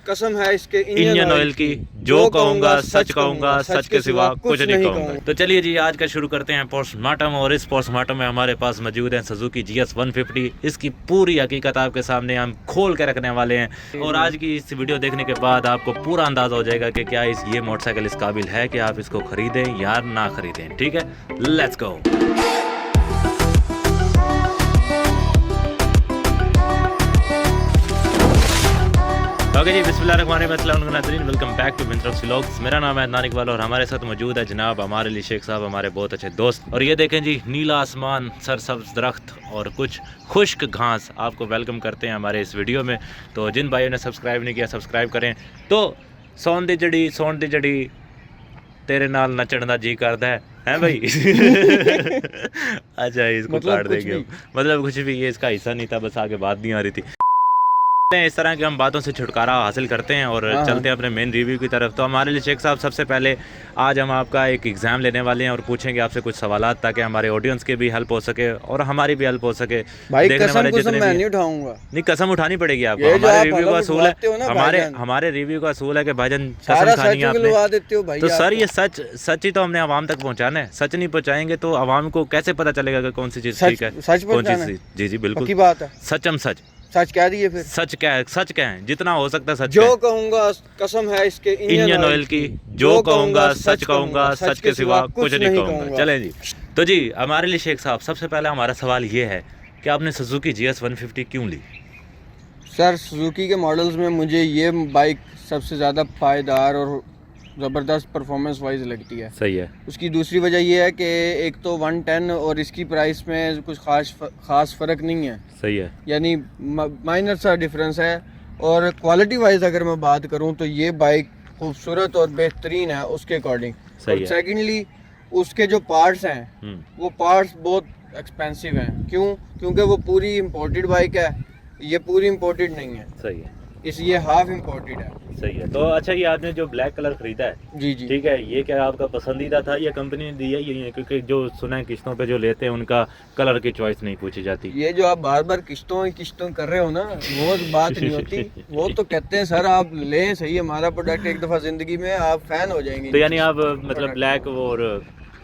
कसम है इसके इंजन ऑयल की, जो कहूँगा सच के सिवा कुछ नहीं कहूँगा। तो चलिए जी, आज का शुरू करते हैं पोस्टमार्टम। और इस पोस्टमार्टम में हमारे पास मौजूद है सुजुकी GS 150। इसकी पूरी हकीकत आपके सामने हम खोल के रखने वाले हैं और आज की इस वीडियो देखने के बाद आपको पूरा अंदाजा हो जाएगा कि क्या ये मोटरसाइकिल इस काबिल है कि आप इसको खरीदें या ना खरीदें। ठीक है, लेट्स गो। ओके जी, बिस्मिल्लाहिर्रहमानिर्रहीम, welcome back to winters vlogs. मेरा नाम है अदनान इकबाल और हमारे साथ मौजूद है जनाब हमारे लिए शेख साहब, हमारे बहुत अच्छे दोस्त। और ये देखें जी, नीला आसमान, सरसब्ज दरख्त और कुछ खुश्क घास आपको वेलकम करते हैं हमारे इस वीडियो में। तो जिन भाइयों ने सब्सक्राइब नहीं किया, सब्सक्राइब करें। तो सौन दी जड़ी तेरे नाल नचण दा जी करदा है भाई। अच्छा, इसको काट देंगे, मतलब कुछ भी, ये इसका हिस्सा नहीं था, बस आगे बात नहीं आ रही थी। इस तरह की हम बातों से छुटकारा हासिल करते हैं और चलते हैं अपने मेन रिव्यू की तरफ। तो हमारे लिए शेख साहब, सबसे पहले आज हम आपका एक एग्ज़ाम लेने वाले हैं और पूछेंगे आपसे कुछ सवालात ताकि हमारे ऑडियंस के भी हेल्प हो सके और हमारी भी हेल्प हो सके। भाई देखने कसम वाले जितने मैं भी नहीं उठाऊंगा। नहीं, कसम उठानी पड़ेगी आपको। हमारे रिव्यू का असूल है, हमारे रिव्यू का असूल है कि भाईजान कसम खानी है आपने। तो सर, ये सच ही तो हमने आवाम तक पहुँचाना है। सच नहीं पहुँचाएंगे तो आवाम को कैसे पता चलेगा कि कौन सी चीज़ ठीक है, कौन सी। जी जी बिल्कुल, बात है। सच कह दिए फिर। सच क्या है, जितना हो सकता है सच। जो कहूँगा कसम है इसके इंजन ऑयल की, जो कहूँगा सच के सिवा कुछ नहीं कहूँगा। चलें जी। तो जी, हमारे लिए शेख साहब, सबसे पहला हमारा सवाल ये है कि आपने सुजुकी GS 150 क्यों ली? सर, सुजुकी के मॉडल्स में मुझे ये बाइक सबसे ज़्यादा पायदार और ज़बरदस्त परफॉर्मेंस वाइज लगती है। सही है। उसकी दूसरी वजह ये है कि एक तो 110 और इसकी प्राइस में कुछ खास फ़र्क नहीं है। सही है, यानी माइनर सा डिफरेंस है। और क्वालिटी वाइज अगर मैं बात करूं तो ये बाइक खूबसूरत और बेहतरीन है उसके अकॉर्डिंग। और सेकेंडली उसके जो पार्ट्स हैं वो पार्ट्स बहुत एक्सपेंसिव हैं। क्योंकि वो पूरी इम्पोर्टेड बाइक है, ये पूरी इम्पोर्टेड नहीं है। सही है, इसलिए हाफ इम्पोर्टेड है। सही है। तो अच्छा, ये आपने जो ब्लैक कलर खरीदा है, जी, ठीक है, ये क्या आपका पसंदीदा था या कंपनी ने दिया ही है? क्योंकि जो सुना है किस्तों पे जो लेते हैं उनका कलर की चॉइस नहीं पूछी जाती। ये जो आप बार बार किस्तों कर रहे हो ना, वो बात नहीं होती। वो तो कहते हैं सर आप लें सही हमारा प्रोडक्ट एक दफ़ा ज़िंदगी में, आप फैन हो जाएंगे। तो यानी आप मतलब ब्लैक और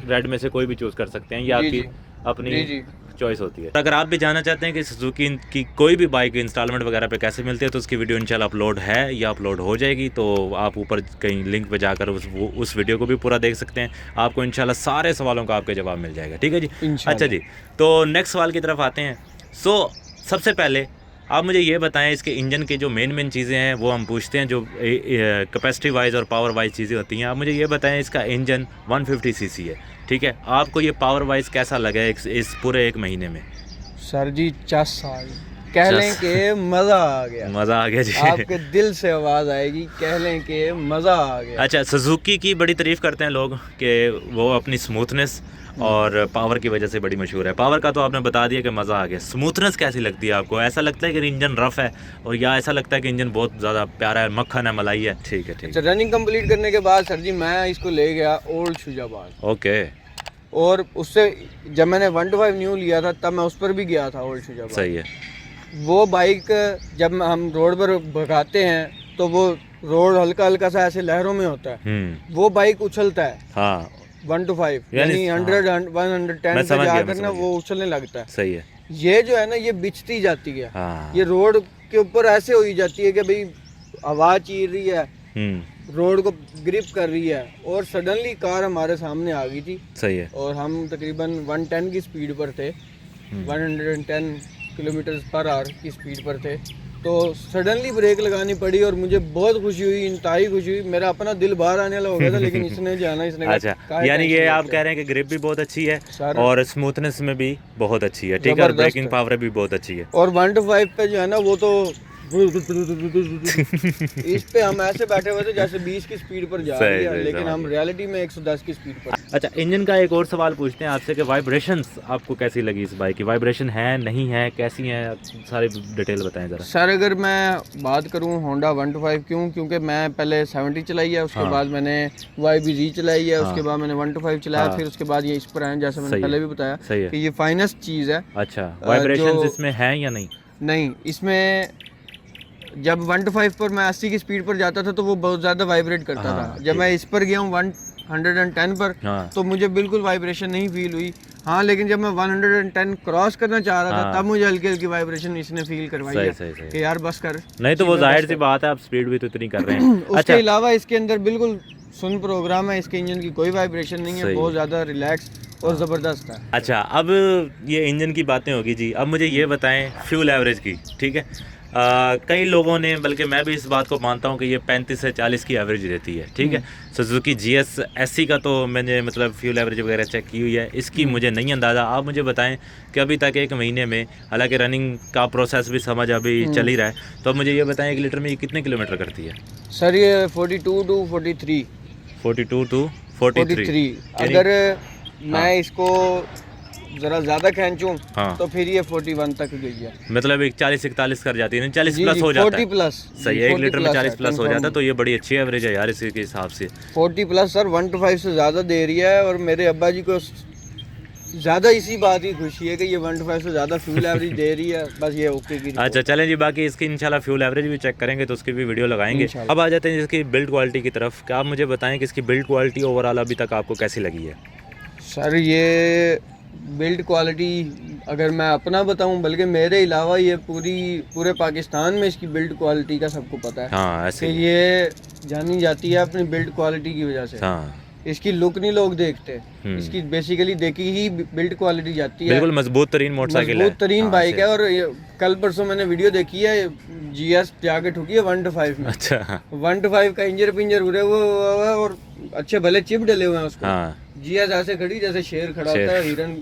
रेड में से कोई भी चूज़ कर सकते हैं, ये आपकी अपनी चॉइस होती है। अगर आप भी जानना चाहते हैं कि सुजुकी की कोई भी बाइक इंस्टॉलमेंट वगैरह पे कैसे मिलती है तो उसकी वीडियो इंशाल्लाह अपलोड है या अपलोड हो जाएगी। तो आप ऊपर कहीं लिंक पे जाकर उस वीडियो को भी पूरा देख सकते हैं। आपको इंशाल्लाह सारे सवालों का आपके जवाब मिल जाएगा। ठीक है जी। अच्छा जी, तो नेक्स्ट सवाल की तरफ आते हैं। सबसे पहले आप मुझे ये बताएं, इसके इंजन की जो मेन चीज़ें हैं वो हम पूछते हैं, जो कैपेसिटी वाइज और पावर वाइज चीज़ें होती हैं। आप मुझे ये बताएं, इसका इंजन 150 cc है, ठीक है, आपको ये पावर वाइज कैसा लगा इस पूरे एक महीने में? सर जी, 10 साल कह लें कि मज़ा आ गया जी। आपके दिल से आवाज़ आएगी, कह लें कि मज़ा आ गया। अच्छा, सुजुकी की बड़ी तारीफ़ करते हैं लोग कि वो अपनी स्मूथनेस और पावर की वजह से बड़ी मशहूर है। पावर का तो आपने बता दिया कि मज़ा आ गया। स्मूथनेस कैसी लगती है आपको? ऐसा लगता है कि इंजन रफ़ है और या ऐसा लगता है कि इंजन बहुत ज़्यादा प्यारा है, मक्खन है, मलाई है? ठीक है, ठीक है। रनिंग कंप्लीट करने के बाद सर जी मैं इसको ले गया ओल्ड शुजाबाद। ओके। और उससे जब मैंने 125 न्यू लिया था तब मैं उस पर भी गया था ओल्ड शुजाबाद। सही है। वो बाइक जब हम रोड पर भगाते हैं तो वो रोड हल्का हल्का सा ऐसे लहरों में होता है, वो बाइक उछलता है। हाँ, 125 यानी 110 पे जाकर ना वो उछलने लगता है। सही है। ये जो है ना, ये बिछती जाती है। ये रोड के ऊपर ऐसे हो जाती है कि भाई हवा चीर रही है, रोड को ग्रिप कर रही है और सडनली कार हमारे सामने आ गई थी। सही है। और हम तकरीबन 110 की स्पीड पर थे, 110 किलोमीटर पर आवर की स्पीड पर थे। तो सडनली ब्रेक लगानी पड़ी और मुझे बहुत खुशी हुई, इंतहाई खुशी हुई। मेरा अपना दिल बाहर आने वाला हो गया था, लेकिन इसने जाना, इसने अच्छा, यानी ये आप कह रहे हैं कि ग्रिप भी बहुत अच्छी है और स्मूथनेस में भी बहुत अच्छी है, ठीक है, और ब्रेकिंग पावर भी बहुत अच्छी है। और 125 पे जो है ना, वो तो इस पे हम ऐसे बैठे हुए थे जैसे 20 की स्पीड पर जा रहे हैं, लेकिन हम रियलिटी में 110 की स्पीड पर। अच्छा, इंजन का एक और सवाल पूछते हैं आपसे कि वाइब्रेशंस आपको कैसी लगी इस बाइक की? वाइब्रेशन है, नहीं है, कैसी है, सारी डिटेल बताएं जरा। सर, अगर मैं बात करूं होंडा 125, क्योंकि मैं पहले 70 चलाई है, उसके बाद मैंने YBZ चलाई है, उसके बाद मैंने 125 चलाया, फिर उसके बाद ये इस पर आए, जैसे मैंने पहले भी बताया कि ये फाइनेस्ट चीज़ है। अच्छा, वाइब्रेशंस इसमें है या नहीं? नहीं, इसमें जब 1 to 5 पर मैं 80 की स्पीड पर जाता था तो वो बहुत ज़्यादा वाइब्रेट करता था। जब मैं इस पर गया हूँ 110 पर तो मुझे बिल्कुल वाइब्रेशन नहीं फील हुई। हाँ, लेकिन जब मैं 110 क्रॉस करना चाह रहा था तब मुझे हल्की हल्की वाइब्रेशन इसने फील करवाई है कि यार बस कर। नहीं तो वो जाहिर सी बात है, आप स्पीड भी तो इतनी कर रहे हैं। उसके अलावा इसके अंदर बिल्कुल सुन प्रोग्राम है, इसके इंजन की कोई वाइब्रेशन नहीं है, बहुत ज़्यादा रिलैक्स और ज़बरदस्त है। अच्छा, अब ये इंजन की बातें होगी जी। अब मुझे ये बताएं फ्यूल एवरेज की, ठीक है। कई लोगों ने, बल्कि मैं भी इस बात को मानता हूँ कि ये 35 से 40 की एवरेज रहती है, ठीक है। सुजुकी GS SC का तो मैंने मतलब फ्यूल एवरेज वगैरह चेक की हुई है, इसकी मुझे नहीं अंदाज़ा। आप मुझे बताएं कि अभी तक 1 महीने में, हालांकि रनिंग का प्रोसेस भी समझ अभी चल ही रहा है, तो अब मुझे ये बताएं 1 लीटर में ये कितने किलोमीटर करती है? सर ये 42 to 43 42 to 43। अगर मैं इसको जरा ज्यादा खींचूं तो फिर ये 41 तक गई है। मतलब एक 40-41 कर जाती है, 40 प्लस हो जाता है। 40 प्लस सही है, 1 लीटर में 40 प्लस हो जाता है, तो ये बड़ी अच्छी एवरेज है यार इसी के हिसाब से। 40 प्लस सर 1 to 5 से ज़्यादा दे रही है, और मेरे अब्बा जी को ज़्यादा इसी बात की खुशी है कि ये 1 to 5 से ज़्यादा फ्यूल एवरेज दे रही है। बस ये ओके की। अच्छा चलें जी, बाकी इसकी इंशाल्लाह फ्यूल एवरेज भी चेक करेंगे तो उसकी भी वीडियो लगाएंगे। अब आ जाते हैं इसकी बिल्ड क्वालिटी की तरफ। क्या आप मुझे बताएं कि इसकी बिल्ड क्वालिटी ओवरऑल अभी तक आपको कैसी लगी है? सर ये बिल्ड क्वालिटी अगर मैं अपना बताऊं, बल्कि मेरे अलावा ये पूरे पाकिस्तान में इसकी बिल्ड क्वालिटी का सबको पता है। हाँ, ऐसे कि ये जानी जाती है अपनी बिल्ड क्वालिटी की वजह से। हाँ। इसकी लुक नहीं लोग देखते, इसकी बेसिकली देखी ही बिल्ड क्वालिटी जाती है। बिल्कुल मजबूत तरीन मोटरसाइकिल है, मजबूत तरीन बाइक है। और कल परसों मैंने वीडियो देखी है, GS जाके ठुकी है 1 to 5 में। अच्छा, 1 to 5 का इंजर पिंजर उड़े हुए और अच्छे भले चिप डले हुए हैं उसको। हाँ। GS ऐसे खड़ी जैसे शेर खड़ा होता है, हिरन।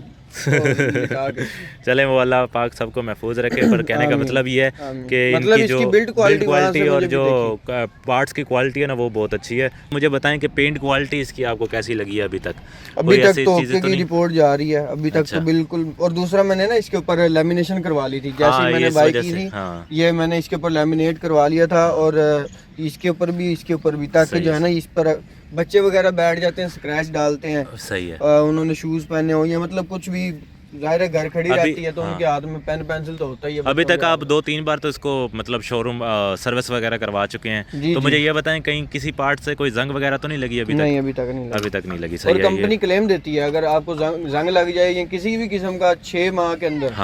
चले वो अल्लाह पाक सबको महफूज रखे। पर कहने का मतलब ये है कि मतलब इनकी जो बिल्ड क्वालिटी और जो पार्ट्स की क्वालिटी है ना वो बहुत अच्छी है। मुझे बताएं कि पेंट क्वालिटी इसकी आपको कैसी लगी है अभी तक? अभी तक तो ओके की रिपोर्ट जा रही है अभी तक तो बिल्कुल। और दूसरा मैंने ना इसके ऊपर लेमिनेशन करवा ली थी, जैसे मैंने बाइक की थी ये मैंने इसके ऊपर लेमिनेट करवा लिया था, और इसके ऊपर भी, ताकि जो है ना इस पर बच्चे वगैरह बैठ जाते हैं, स्क्रैच डालते हैं। सही है। उन्होंने शूज पहने हो या मतलब कुछ भी, जाहिर है घर खड़ी रहती है तो उनके हाथ में पेन पेंसिल तो होता ही है। अभी तक आप 2-3 बार तो इसको मतलब शोरूम सर्विस वगैरह करवा चुके हैं, तो मुझे ये बताएं कहीं किसी पार्ट से कोई जंग वगैरह तो नहीं लगी अभी तक? नहीं, अभी तक नहीं लगी। सही है। और कंपनी क्लेम देती है अगर आपको जंग लग जाए या किसी भी किस्म का 6 माह के अंदर,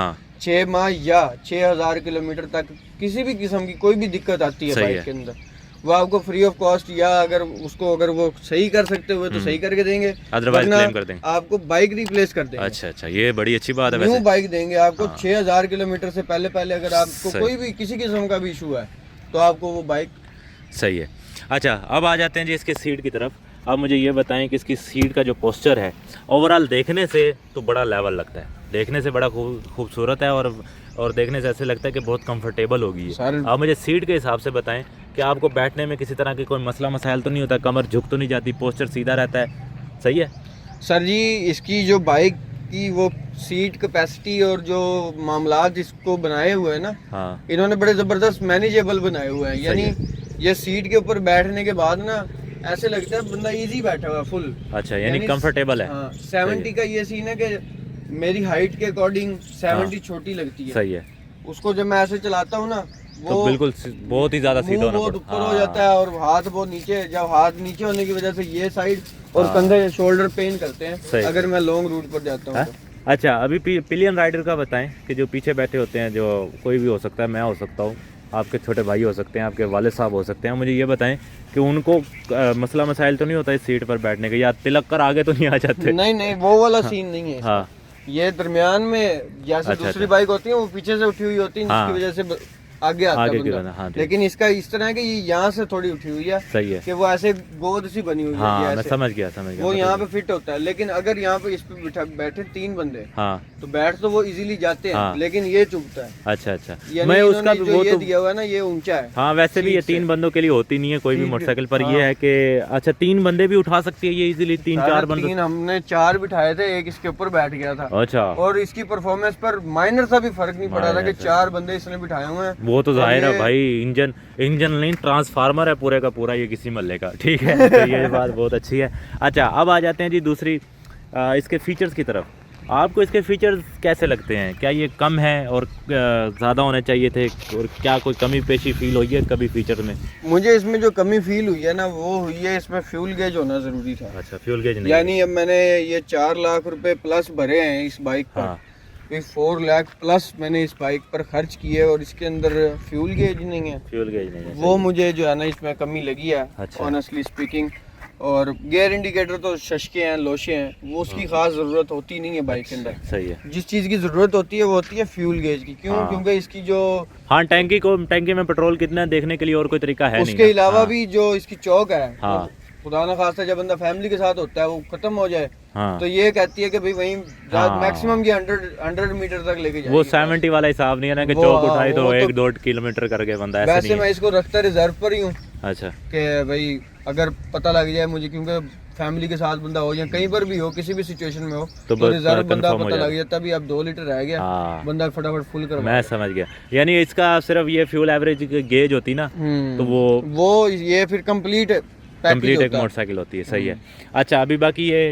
6 माह या 6000 किलोमीटर तक किसी भी किस्म की कोई भी दिक्कत आती है बाइक के अंदर, वो आपको फ्री ऑफ कॉस्ट, या अगर वो सही कर सकते हुए तो सही करके देंगे, अदरवाइज क्लेम कर देंगे, आपको बाइक रिप्लेस कर देंगे। अच्छा, ये बड़ी अच्छी बात है। न्यू बाइक देंगे आपको। 6000 किलोमीटर से पहले अगर आपको कोई भी किसी किस्म का भी इशू है तो आपको वो बाइक। सही है। अच्छा, अब आ जाते हैं जी इसके सीट की तरफ। अब मुझे ये बताएं कि इसकी सीट का जो पोस्चर है ओवरऑल देखने से तो बड़ा लेवल लगता है, देखने से बड़ा खूबसूरत है, और देखने से ऐसे लगता है कि बहुत कंफर्टेबल होगी। आप मुझे सीट के हिसाब से बताएं कि आपको बैठने में किसी तरह की कोई मसला मसाइल तो नहीं होता, कमर झुक तो नहीं जाती, पोस्चर सीधा रहता है? सही है सर जी। इसकी जो बाइक की वो सीट कैपेसिटी और जो मामलात इसको बनाए हुए हैं ना, इन्होंने बड़े ज़बरदस्त मैनेजेबल बनाए हुए हैं। यानी ये सीट के ऊपर बैठने के बाद ना ऐसे लगता है बंदा इजी बैठा हुआ फुल। अच्छा, यानी कंफर्टेबल है। 70 का ये सीन है कि मेरी हाइट के अकॉर्डिंग 70 छोटी लगती है। सही है। उसको जब मैं ऐसे चलाता हूँ ना वो तो बिल्कुल बहुत ही ज्यादा सीधा बहुत ऊपर हो जाता है, और हाथ बहुत नीचे, जब हाथ नीचे होने की वजह से ये साइड और कंधे शोल्डर पेन करते हैं अगर मैं लॉन्ग रूट पर जाता हूँ। अच्छा, अभी पिलियन राइडर का बताएं कि जो पीछे बैठे होते हैं, जो कोई भी हो सकता है, मैं हो सकता हूँ, आपके छोटे भाई हो सकते हैं, आपके वालिद साहब हो सकते हैं, मुझे ये बताएं कि उनको मसला मसाइल तो नहीं होता इस सीट पर बैठने का, या तिलक कर आगे तो नहीं आ जाते? नहीं, वो वाला सीन नहीं है। हाँ, ये दरमियान में जैसे दूसरी बाइक होती है वो पीछे से उठी हुई होती है, जिसकी वजह से आगे आता है बंदा। लेकिन इसका इस तरह है कि ये यहाँ से थोड़ी उठी हुई है। सही है। कि वो ऐसे गोद सी बनी हुई है, मैं समझ गया वो यहाँ पे फिट होता है। लेकिन अगर यहाँ पे इस पे बैठे 3 बंदे तो बैठ तो वो इजीली जाते हैं, लेकिन ये चुभता है। अच्छा, मैं उसका वो ये दिया हुआ है ना, ये ऊंचा है। हाँ, वैसे भी ये 3 बंदों के लिए होती नहीं है कोई भी मोटरसाइकिल पर। ये है कि अच्छा 3 बंदे भी उठा सकती है ये इजीली, 3-4 बंदे। हमने 4 बिठाए थे, एक इसके ऊपर बैठ गया था। अच्छा, और इसकी परफॉर्मेंस पर माइनर सा भी फर्क नहीं पड़ा था कि 4 बंदे इसने बिठाए हुए हैं। वो तो जाहिर है भाई, इंजन नहीं ट्रांसफार्मर है पूरे का पूरा ये किसी मल्ले का, ठीक है। तो ये बात बहुत अच्छी है। अच्छा, अब आ जाते हैं जी दूसरी इसके फीचर्स की तरफ। आपको इसके फीचर्स कैसे लगते हैं? क्या ये कम है और ज़्यादा होने चाहिए थे, और क्या कोई कमी पेशी फील हुई है कभी फीचर में? मुझे इसमें जो कमी फील हुई है ना, वो हुई है इसमें फ्यूल गेज होना ज़रूरी था। अच्छा, फ्यूल गेज नहीं, यानी अब मैंने ये 4 लाख रुपए प्लस भरे हैं इस बाइक पर। हाँ। 4 लाख प्लस मैंने इस बाइक पर खर्च किए और इसके अंदर फ्यूल गेज नहीं है। फ्यूल गेज नहीं है, वो मुझे जो है ना इसमें कमी लगी है, अच्छा। Honestly speaking. और गियर इंडिकेटर तो शशके हैं, लोशे हैं, वो उसकी खास ज़रूरत होती नहीं है बाइक के अंदर। सही है। जिस चीज़ की ज़रूरत होती है वो होती है फ्यूल गेज की। क्यों? हाँ। क्योंकि इसकी जो हाँ, टैंकी में पेट्रोल कितना है देखने के लिए और कोई तरीका है नहीं। उसके अलावा हाँ। भी जो इसकी चौक है, हाँ। खुदा ना खास्ता जब बंदा फैमिली के साथ होता है वो खत्म हो जाए, हाँ। तो ये कहती है कि भाई वहीं हाँ। मैक्सिमम ये 100 मीटर तक लेके जाएगी। वो 70 वाला हिसाब नहीं है ना कि वो, चौक हाँ, उठाई तो वो तो- 1-2 किलोमीटर करके बंदा, ऐसे वैसे नहीं मैं है। इसको रखता रिजर्व पर ही हूँ अच्छा। कि भाई अगर पता लग जाए मुझे, क्योंकि फैमिली के साथ बंदा हो या कहीं पर भी हो, किसी भी सिचुएशन में हो, तो तो बस रिजर्व बंदा confirm हो पता जाए। लग जाता भी अब 2 लीटर रह गया, हाँ। बंदा फटाफट फुल करवा मैं समझ गया। यानी इसका सिर्फ ये फ्यूल एवरेज गेज होती ना, तो वो ये फिर कंप्लीट कंप्लीट एक मोटरसाइकिल होती है। सही है। अच्छा, अभी बाकी ये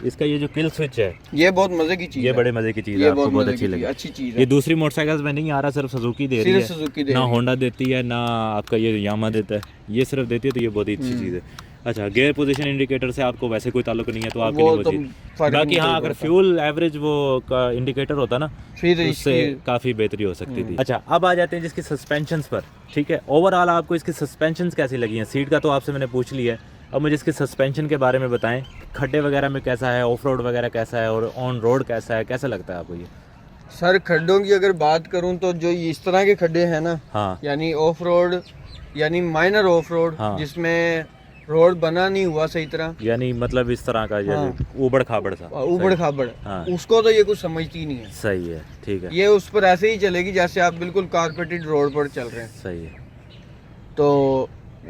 इसका ये जो किल स्विच है, ये बहुत मजे की चीज ये है। बड़े मजे की चीज है, ये आपको बहुत मजे अच्छी की लगी। अच्छी चीज ये है। दूसरी मोटरसाइकिल्स में नहीं आ रहा, सिर्फ सुजुकी दे रही सिर्फ है, सुजुकी दे ना रही है। होंडा देती है ना आपका ये यामा देता है, ये सिर्फ देती है, तो ये बहुत ही अच्छी चीज़ है। अच्छा, गियर पोजीशन इंडिकेटर से आपको वैसे कोई ताल्लुक नहीं है, तो आपके वो लिए तो वो चीज़। फर्क बाकी नहीं हाँ, अगर पड़ता। फ्यूल एवरेज वो का इंडिकेटर होता ना, फिर तो उससे काफ़ी बेहतरी हो सकती थी। अच्छा, अब आ जाते हैं जिसकी सस्पेंशंस पर। ठीक है, ओवरऑल आपको इसकी सस्पेंशंस कैसी लगी हैं? सीट का तो आपसे मैंने पूछ लिया है, अब मुझे इसके सस्पेंशन के बारे में बताएं। खड्डे वगैरह में कैसा है, ऑफ रोड वगैरह कैसा है, और ऑन रोड कैसा है, कैसा लगता है आपको ये? सर खड्डों की अगर बात करूं तो जो इस तरह के खड्डे हैं ना, हाँ। यानी ऑफ रोड, यानी माइनर ऑफ रोड, हाँ। जिसमें रोड बना नहीं हुआ सही तरह, यानी मतलब इस तरह का जैसे ऊबड़ खाबड़ सा, उबड़ खाबड़, हाँ। उसको तो ये कुछ समझती ही नहीं है। सही है। ठीक है, ये उस पर ऐसे ही चलेगी जैसे आप बिल्कुल कारपेटेड रोड पर चल रहे हैं, सही है। तो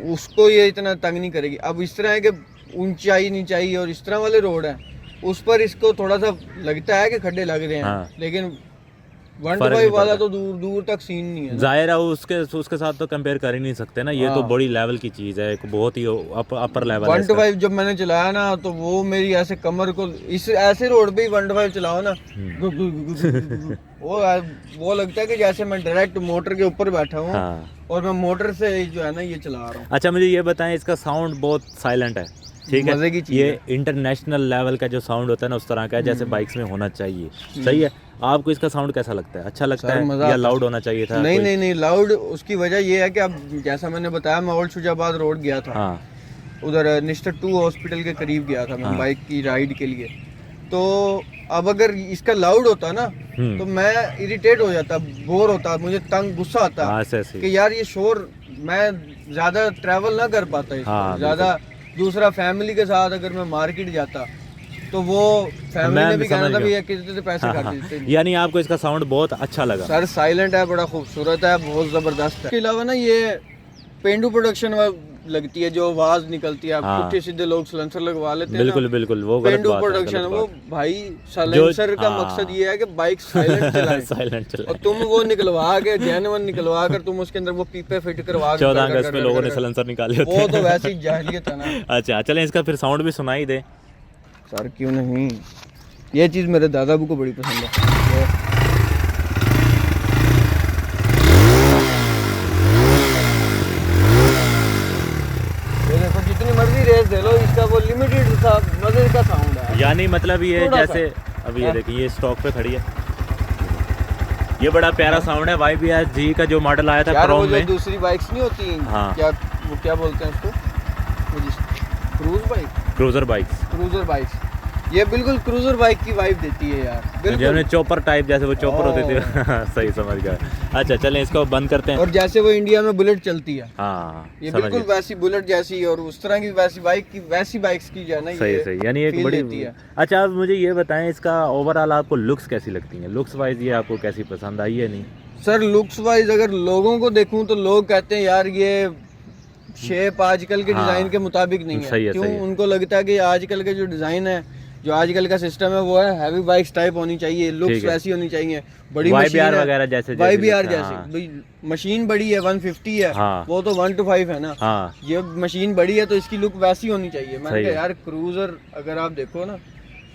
उसको ये इतना तंग नहीं करेगी। अब इस तरह है कि ऊंचाई नीचाई और इस तरह वाले रोड है, उस पर इसको थोड़ा सा लगता है कि खड्डे लग रहे हैं, हाँ। लेकिन फर्क 125 नहीं वाला पड़ता। तो दूर दूर तक सीन नहीं है ना। जाहिर है उसके साथ तो कंपेयर कर ही नहीं सकते ना, ये तो हाँ। बड़ी लेवल की चीज़ है, एक बहुत ही अपर लेवल है 125 जब मैंने चलाया ना, तो वो मेरी ऐसे कमर को, इस ऐसे रोड पे ही 125 चलाओ ना, वो लगता है कि जैसे मैं डायरेक्ट मोटर के ऊपर बैठा हूँ, हाँ। और मैं मोटर से जो है ना ये चला रहा हूँ। अच्छा, मुझे ये बताएं, इसका साउंड बहुत साइलेंट है, ठीक है, मजे की चीज ये है। इंटरनेशनल लेवल का जो साउंड होता है ना, उस तरह का है जैसे बाइक्स में होना चाहिए। सही है। आपको इसका साउंड कैसा लगता है? अच्छा लगता सर, है मजा या आता है। लाउड होना चाहिए था? नहीं कोई- नहीं नहीं, लाउड उसकी वजह ये है कि अब जैसा मैंने बताया, मैं ओल्ड शुजाबाद रोड गया था, हाँ। उधर निस्टर 2 हॉस्पिटल के करीब गया था मैं हाँ। बाइक की राइड के लिए। तो अब अगर इसका लाउड होता ना, तो मैं इरिटेट हो जाता, बोर होता, मुझे तंग गुस्सा आता हाँ, ऐसे ऐसे। कि यार ये शोर, मैं ज्यादा ट्रैवल ना कर पाता हाँ, ज्यादा। दूसरा फैमिली के साथ अगर मैं मार्केट जाता, तो वो फैमिली मैं ने भी कहना समझ था गया। भैया कितने पैसे हाँ, खर्च हाँ। देते हैं। यानी आपको इसका साउंड बहुत अच्छा लगा? सर साइलेंट है, बड़ा खूबसूरत है, बहुत जबरदस्त है। इसके अलावा ना ये पेंडू प्रोडक्शन लगती है, जो आवाज निकलती है, हाँ। पुट्ठे सीधे लोग सिलेंसर लगवा लेते हैं ना। बिल्कुल बिल्कुल, वो गलत पेंडू बात है, प्रोडक्शन, गलत वो बात भाई साइलेंसर का हाँ। मकसद ये है कि बाइक साइलेंट चलाए। साइलेंट चला। और तुम वो निकलवा के जेन्युइन निकलवा कर तुम उसके अंदर वो पीपे फिट करवा के 14 कर- अगस्त कर- पे कर- लोगों कर- ने कर- सिलेंसर निकाले होते वो हैं। तो वैसे ही जाहिलियत है ना। अच्छा, चलें इसका फिर साउंड भी सुनाई दे। सर क्यों नहीं, ये चीज मेरे दादा अबू को बड़ी पसंद है। ये देखो, जितनी मर्जी रेस दे लो, इसका वो लिमिटेड सा मजे का साउंड है। यानी मतलब ये थोड़ा जैसे अभी ये देखिए, ये स्टॉक पे खड़ी है, ये बड़ा प्यारा साउंड है। YBR G का जो मॉडल आया था यार वो क्रोम जो में, दूसरी बाइक्स नहीं होती, हाँ। क्या बोलते हैं उसको, क्रूज बाइक, क्रूजर बाइक्स, ये बिल्कुल क्रूजर बाइक की वाइब देती है यार, बिल्कुल। जैसे चॉपर टाइप, जैसे वो चॉपर होते थे। सही समझ गया। अच्छा, चलें इसको बंद करते हैं। और जैसे वो इंडिया में बुलेट चलती है, हाँ, ये समझ बिल्कुल गया। वैसी बुलेट जैसी, और उस तरह की वैसी बाइक्स की जो है ना, सही ये सही, यानी एक feel बड़ी देती है। अच्छा, अब मुझे ये बताएं, इसका ओवरऑल आपको लुक्स कैसी लगती हैं? लुक्स वाइज ये आपको कैसी पसंद आई है? नहीं सर लुक्स वाइज अगर लोगों को देखूं तो लोग कहते हैं यार ये शेप आजकल के हाँ। डिजाइन के मुताबिक नहीं सही है। है, क्यों? सही है। उनको लगता है कि आजकल के जो डिजाइन है, जो आजकल का सिस्टम है, वो है हैवी बाइक्स टाइप होनी चाहिए, लुक्स ठीक है। वैसी होनी चाहिए, बड़ी YBR मशीन है, वगैरह जैसे YBR हाँ। जैसी भाई मशीन बड़ी है, 150 है, हाँ। वो तो 125 है ना। हाँ, ये मशीन बड़ी है तो इसकी लुक वैसी होनी चाहिए। मैंने सही कहा है। यार क्रूजर अगर आप देखो ना,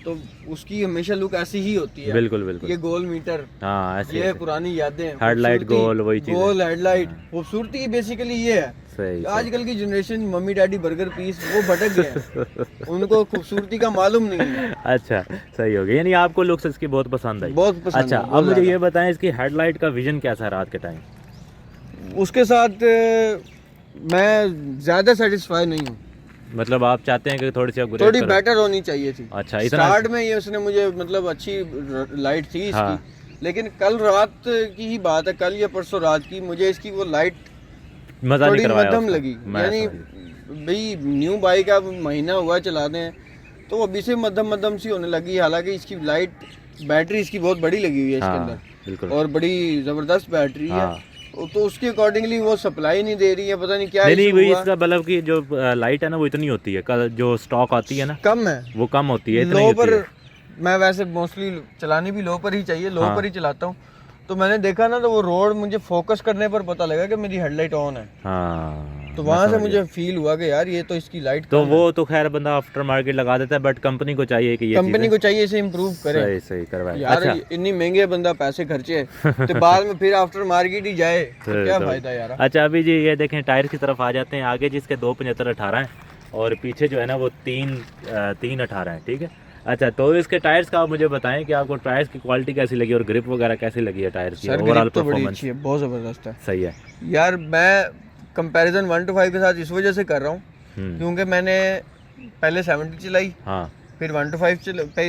तो उसकी हमेशा लुक ऐसी ही होती है। बिल्कुल बिल्कुल। ये गोल मीटर, हाँ ऐसे ये पुरानी यादें, हेडलाइट गोल, वही चीज गोल हेडलाइट, खूबसूरती बेसिकली ये है। सही। आजकल की generation mummy daddy burger piece वो भटक गए हैं, उनको खूबसूरती का मालूम नहीं है। अच्छा सही हो गया, यानी आपको लुक्स इसकी बहुत पसंद आई। बहुत पसंद। अच्छा अब मुझे ये बताएं इसकी हेडलाइट का विजन कैसा है रात के टाइम? उसके साथ मैं ज्यादा सेटिस्फाई नहीं हूँ। मतलब आप चाहते हैं कि थोड़ी सी अपग्रेड थोड़ी करो? बेटर होनी चाहिए थी। अच्छा इतना स्टार्ट में ये उसने मुझे मतलब अच्छी लाइट थी इसकी। हाँ। लेकिन कल रात की ही बात है, कल या परसों रात की, मुझे इसकी वो लाइट मजा नहीं थोड़ी करवाया मध्यम उसका। लगी। मैं यानी समझ भाई न्यू बाइक अब महीना हुआ चलाते हैं तो अभी से मध्यम सी होने लगी। हालांकि इसकी लाइट बैटरी इसकी बहुत बड़ी लगी हुई है इसके हाँ, अंदर, बिल्कुल। और बड़ी जबरदस्त बैटरी हाँ। है, तो उसके अकॉर्डिंगली वो सप्लाई नहीं दे रही है, पता नहीं क्या नहीं issue वही हुआ। इसका मतलब कि जो लाइट है ना वो इतनी होती है, कल जो स्टॉक आती है ना कम है, वो कम होती है, इतनी लो होती पर। है। मैं वैसे मोस्टली चलानी भी लो पर ही चाहिए, लो हाँ। पर ही चलाता हूँ। तो मैंने देखा ना तो वो रोड मुझे फोकस करने पर पता लगा कि मेरी हेडलाइट ऑन है। हाँ तो मैं वहां से समझ मुझे फील हुआ कि यार ये तो इसकी लाइट तो कम वो है। तो खैर बंदा आफ्टर मार्केट लगा देता है, बट कंपनी को चाहिए कि ये कंपनी को चाहिए इसे इम्प्रूव करे। सही सही करवाए। यार अच्छा इतनी महंगे बंदा पैसे खर्चे तो बाद में फिर आफ्टर मार्केट ही जाए तो क्या फायदा यार। अच्छा अभी जी ये देखें टायर की तरफ आ जाते हैं। आगे जिसके 275/18 हैं और पीछे जो है ना वो 318 है, ठीक है। अच्छा तो इसके टायर्स का आप मुझे बताएं कि आपको टायर्स की क्वालिटी कैसी लगी और ग्रिप वगैरह कैसी लगी है टायर्स की? सर ओवरऑल ग्रिप तो बड़ी परफॉर्मेंस अच्छी है, बहुत जबरदस्त है। सही है यार मैं कंपैरिजन 1 to 5 के साथ इस वजह से कर रहा हूँ क्योंकि मैंने पहले 70 चलाई, हाँ फिर 1 to 5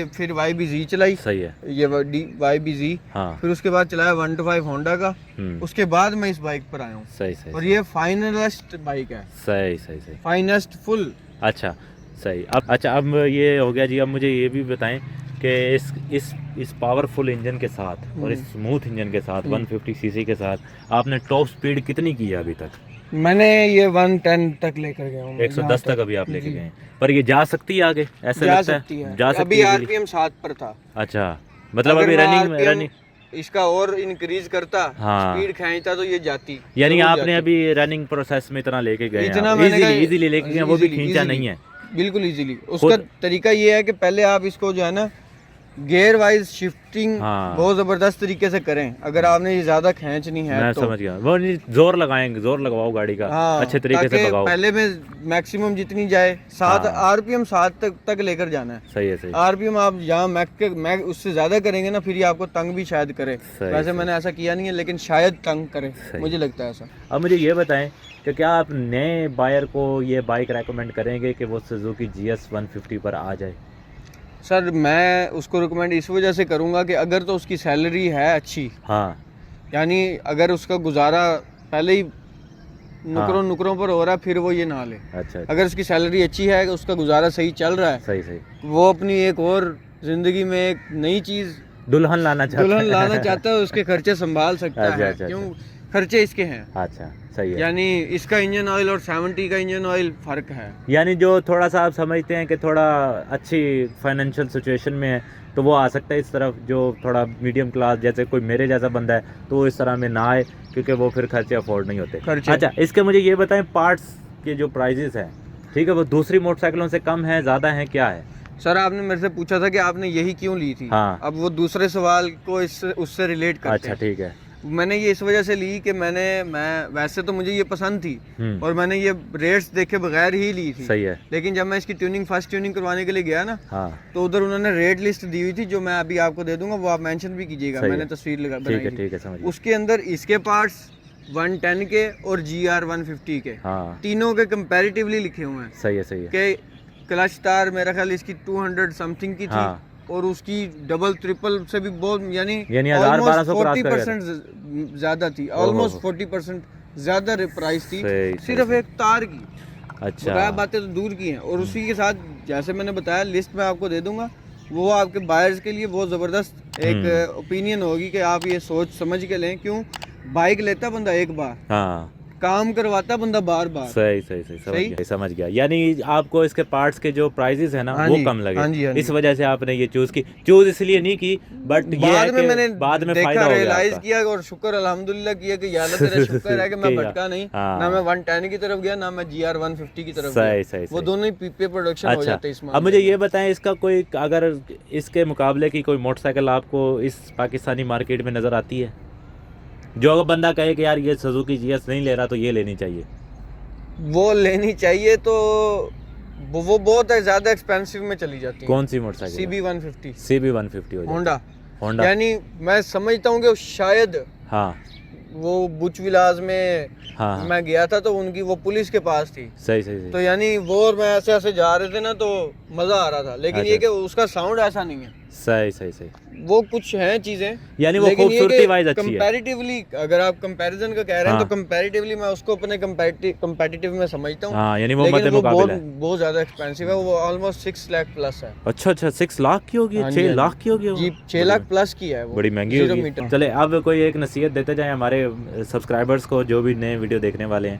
फिर YBZ चलाई, सही है। ये YBZ, हाँ फिर उसके बाद चलाया 1 to 5 होंडा का, उसके बाद मैं इस बाइक पर आया हूँ। सही सही और ये फाइनेस्ट बाइक है, सही सही सही फाइनेस्ट फुल। अच्छा सही। अब ये हो गया जी। अब मुझे ये भी बताएं कि इस पावरफुल इंजन के साथ और इस स्मूथ इंजन के साथ 150 सीसी के साथ आपने टॉप स्पीड कितनी की है अभी तक? मैंने ये 110 तक लेकर गया हूँ, 110 तक अभी आप लेके गए हैं, पर ये जा सकती है आगे? ऐसे जा लगता सकती है। जा सकती अभी है RPM 7 पर था। अच्छा मतलब अगर अभी मैं रनिंग RPM इसका और इंक्रीज करता, हाँ। स्पीड खींचता तो ये जाती। यानी जरूर आपने जाती। अभी रनिंग प्रोसेस में इतना लेके गए इतना हैं, मैंने इजीली लेके गए, वो भी खींचा नहीं है? बिल्कुल इजीली। उसका तरीका ये है कि पहले आप इसको जो है ना गियर वाइज शिफ्टिंग हाँ। बहुत जबरदस्त तरीके से करें। अगर आपने ये ज्यादा खींचनी है मैं तो समझ गया, वो नहीं जोर लगाएंगे, जोर लगवाओ गाड़ी का। हाँ, अच्छे तरीके से भगाओ। पहले में मैक्सिमम जितनी जाए 7 हाँ। RPM 7 तक लेकर जाना है। सही है सही। RPM आप जहाँ मैक उससे ज्यादा करेंगे ना फिर ये आपको तंग भी शायद करे। वैसे मैंने ऐसा किया नहीं है लेकिन शायद तंग करे, मुझे लगता है ऐसा। अब मुझे ये बताएं कि क्या आप नए बायर को ये बाइक रेकमेंड करेंगे कि वो सुजुकी GS 150 पर आ जाए? सर मैं उसको रिकमेंड इस वजह से करूंगा कि अगर तो उसकी सैलरी है अच्छी, हाँ यानी अगर उसका गुजारा पहले ही नुकरों पर हो रहा है फिर वो ये ना ले। अच्छा। अगर उसकी सैलरी अच्छी है, उसका गुजारा सही चल रहा है, सही सही, वो अपनी एक और जिंदगी में एक नई चीज दुल्हन लाना चाहता है, उसके खर्चे संभाल सकता अच्छा, है। अच्छा, क्यों खर्चे इसके हैं। अच्छा सही है। यानी इसका इंजन ऑयल और 70 का इंजन ऑयल फर्क है। यानी जो थोड़ा सा आप समझते हैं कि थोड़ा अच्छी फाइनेंशियल सिचुएशन में है तो वो आ सकता है इस तरफ, जो थोड़ा मीडियम क्लास जैसे कोई मेरे जैसा बंदा है तो वो इस तरह में ना आए क्योंकि वो फिर खर्चे अफोर्ड नहीं होते। अच्छा इसके मुझे ये बताएं पार्ट्स के जो प्राइजेस हैं, ठीक है, वो दूसरी मोटरसाइकिलों से कम है, ज़्यादा है, क्या है? सर आपने मेरे से पूछा था कि आपने यही क्यों ली थी। हाँ। अब वो दूसरे सवाल को उससे रिलेट करते अच्छा ठीक है। मैंने ये इस वजह से ली कि मैं वैसे तो मुझे ये पसंद थी और मैंने ये रेट्स देखे बगैर ही ली थी। सही है। लेकिन जब मैं इसकी फर्स्ट ट्यूनिंग करवाने के लिए गया ना, हाँ। तो उधर उन्होंने रेट लिस्ट दी हुई थी जो मैं अभी आपको दे दूंगा, वो आप मेंशन भी कीजिएगा। मैंने तस्वीर बनाई ठीक है समझ। उसके अंदर इसके पार्ट्स 110 के और GR 150 के, हाँ। तीनों के कंपैरेटिवली लिखे हुए हैं। सही है कि क्लच तार मेरा ख्याल इसकी 200 समथिंग की थी। हाँ। और उसकी डबल ट्रिपल से भी बहुत यानी 1200% ज्यादा थी, ऑलमोस्ट 40% ज्यादा प्राइस थी सिर्फ एक तार की। अच्छा बातें तो दूर की हैं। और उसी के साथ जैसे मैंने बताया लिस्ट में आपको दे दूंगा, वो आपके बायर्स के लिए बहुत ज़बरदस्त एक ओपिनियन होगी कि आप ये सोच समझ के लें। क्यों बाइक लेता बंदा एक बार, हाँ। काम करवाता बंदा बार बार। सही समझ गया। यानी आपको इसके पार्ट्स के जो प्राइसेस है ना वो कम लगे, इस वजह से आपने ये चूज की। चूज इसलिए नहीं की, बट बाद में मैंने बाद में फायदा हो गया, रियलाइज किया और शुक्र अल्हम्दुलिल्लाह किया कि या अल्लाह तेरा शुक्र है कि मैं भटका नहीं, ना मैं 110 की तरफ गया, ना मैं GR 150 की तरफ गया। सही वो दोनों ही पीपे प्रोडक्शन हो जाते हैं इस। अब मुझे ये बताएं, इसका कोई अगर इसके मुकाबले की कोई मोटरसाइकिल आपको इस पाकिस्तानी मार्केट में नजर आती है जो अगर बंदा कहे कि यार ये सुजुकी GS नहीं ले रहा तो ये लेनी चाहिए? वो लेनी चाहिए तो वो बहुत ज्यादा एक्सपेंसिव में चली जाती है। कौन सी मोटरसाइकिल? CB 150 हो होंडा। यानी मैं समझता हूँ कि शायद वो बुच विलास में मैं गया था तो उनकी वो पुलिस के पास थी। सही। तो यानी वो और मैं ऐसे जा रहे थे ना तो मजा आ रहा था, लेकिन ये कि उसका साउंड ऐसा नहीं है। सही। वो कुछ हैं चीजें, यानी वो खूबसूरती वाइज अच्छी है। कंपैरेटिवली अगर आप कंपैरिजन का कह रहे हैं तो कंपैरेटिवली मैं उसको अपने कंपैरेटिव में समझता हूँ। यानी वो मध्य मुकाबले है। बहुत ज्यादा एक्सपेंसिव है, वो ऑलमोस्ट 6 लाख प्लस है। अच्छा 6 लाख की होगी? 6 लाख की होगी जी, 6 लाख प्लस की है वो, बड़ी महंगी होगी। चले अब कोई एक नसीहत देते जाए हमारे सब्सक्राइबर्स को जो भी नए वीडियो देखने वाले हैं,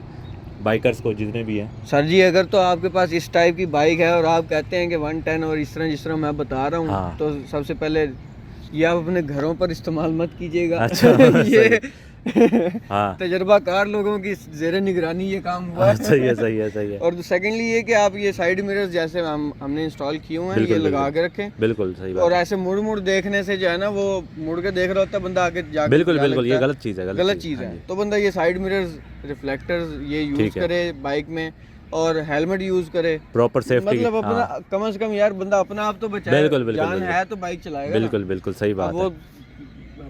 बाइकर्स को जितने भी हैं। सर जी, अगर तो आपके पास इस टाइप की बाइक है और आप कहते हैं कि 110 और इस तरह जिस तरह मैं बता रहा हूँ, तो सबसे पहले ये आप अपने घरों पर इस्तेमाल मत कीजिएगा। अच्छा, ये तजर्बाकार लोगों की जेर निगरानी ये काम हुआ है। सही है। और सेकेंडली ये कि आप ये साइड मिरर्स जैसे हमने इंस्टॉल किए हुए हैं, ये लगा के रखें। बिल्कुल सही बात। और ऐसे मुड़ देखने से जो है ना, वो मुड़ के देख रहा होता है बंदा आगे जाके। बिल्कुल ये गलत चीज़ है। तो बंदा ये साइड मिरर्स, रिफ्लेक्टर्स ये यूज करे बाइक में, और हेलमेट यूज करे, प्रॉपर सेफ्टी। मतलब अपना कम से कम यार बंदा अपना आप तो बचाए। बिल्कुल जान है तो बाइक चलाएगा। बिल्कुल सही बात है।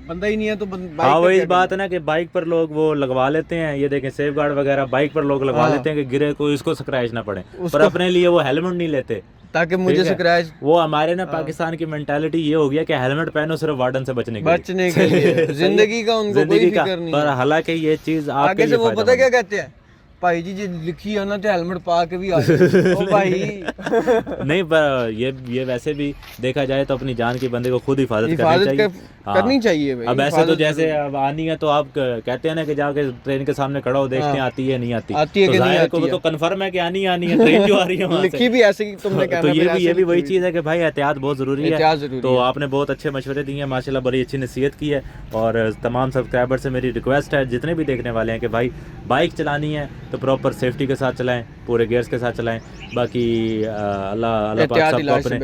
बंदा ही नहीं है तो वही बात है ना कि बाइक पर लोग वो लगवा लेते हैं, ये देखें सेफ गार्ड वगैरह बाइक पर लोग लगवा लेते हैं कि गिरे को इसको स्क्रैच ना पड़े, पर अपने लिए वो हेलमेट नहीं लेते ताकि मुझे स्क्रैच। वो हमारे ना पाकिस्तान की मेंटालिटी ये हो गया कि हेलमेट पहनो सिर्फ वार्डन से बचने के लिए। जिंदगी का उनको कोई फिक्र नहीं। पर हालांकि ये चीज आगे से वो पता क्या कहते हैं, भाई जी लिखी है ना तो हेलमेट पा के भी आ ओ भाई। नहीं, पर ये वैसे भी देखा जाए तो अपनी जान की बंदे को खुद हिफाजत करनी चाहिए भाई। अब ऐसे तो जैसे अब आनी है तो आप कहते हैं ना कि जाके ट्रेन के सामने खड़ा हो, देखते हैं आती है नहीं आती तो जाहिर को तो कंफर्म है कि आनी है ट्रेन जो आ रही है लिखी भी ऐसे ही तुमने तो ये भी वही चीज है कि भाई एहतियात बहुत जरूरी है। तो आपने बहुत अच्छे मशवरे दिए हैं माशाल्लाह, बड़ी अच्छी नसीहत की है। और तमाम सब्सक्राइबर से मेरी रिक्वेस्ट है, जितने भी देखने वाले हैं, कि भाई बाइक चलानी है तो प्रॉपर सेफ्टी के साथ चलाएं, पूरे गियर्स के साथ चलाएं। बाकी अल्लाह पाक सबको अपने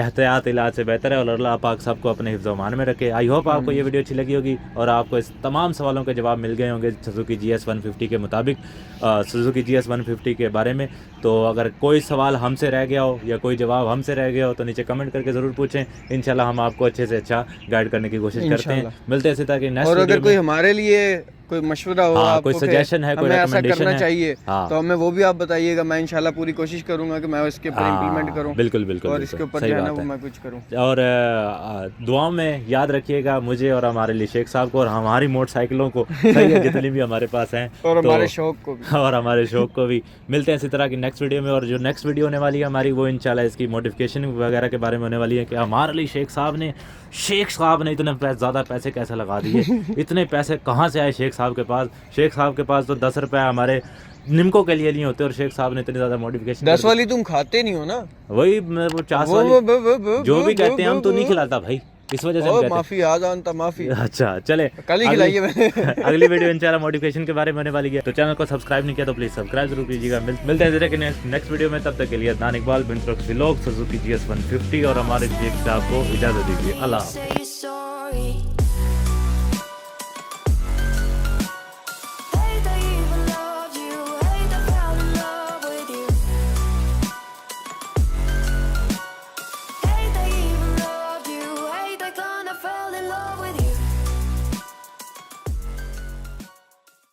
एहतियात इलाज से बेहतर है, और अल्लाह पाक सबको अपने हिफ्ज़-ओ-मान में रखे। आई होप आपको ये वीडियो अच्छी लगी होगी और आपको इस तमाम सवालों के जवाब मिल गए होंगे सुजुकी GS 150 के मुताबिक, सुजुकी GS 150 के बारे में। तो अगर कोई सवाल हमसे रह गया हो या कोई जवाब हमसे रह गया हो तो नीचे कमेंट करके ज़रूर पूछें, इंशाल्लाह हम आपको अच्छे से अच्छा गाइड करने की कोशिश करते हैं। मिलते हैं इसी तरह के नेक्स्ट वीडियो में। और अगर कोई हमारे लिए कोई मशवरा हो, कोई सजेशन है, कोई रिकमेंडेशन है चाहिए तो हमें वो भी आप बताइएगा। मैं इंशाल्लाह पूरी कोशिश करूंगा कि मैं इसके ऊपर इंप्लीमेंट करूं। बिल्कुल और इसके ऊपर जो है ना वो मैं कुछ करूं। और दुआओं में याद रखिएगा मुझे और हमारे लिए शेख साहब को और हमारी मोटरसाइकिलों को, जितनी भी हमारे पास हैं, और हमारे शौक को भी। मिलते हैं इसी तरह की नेक्स्ट वीडियो में। और जो नेक्स्ट वीडियो होने वाली है हमारी, वो इंशाल्लाह इसकी मॉडिफिकेशन वगैरह के बारे में होने वाली है कि हमारे लिए शेख साहब ने इतने ज़्यादा पैसे कैसे लगा दिए, इतने पैसे कहाँ से आए शेख साहब के पास। शेख साहब के पास तो 10 रुपये हमारे निमको के लिए नहीं होते, और शेख साहब ने इतनी ज़्यादा मॉडिफिकेशन। 10 वाली तुम खाते नहीं हो ना? वही 50 वाली जो भी कहते हैं हम तो नहीं खिलाता भाई, इस वजह से माफी माफी। अच्छा चले, कल ही खिलाइए मैंने। अगली वीडियो इंशाल्लाह मॉडिफिकेशन के बारे में होने वाली है, तो चैनल को सब्सक्राइब नहीं किया तो प्लीज सब्सक्राइब जरूर कीजिएगा। मिलते हैं जरा नेक्स्ट वीडियो में, तब तक के लिए अदनान इकबाल बिन व्लॉग्स सुजुकी GS 150 और हमारे शेख साहब को इजाजत दीजिए। अल्लाह।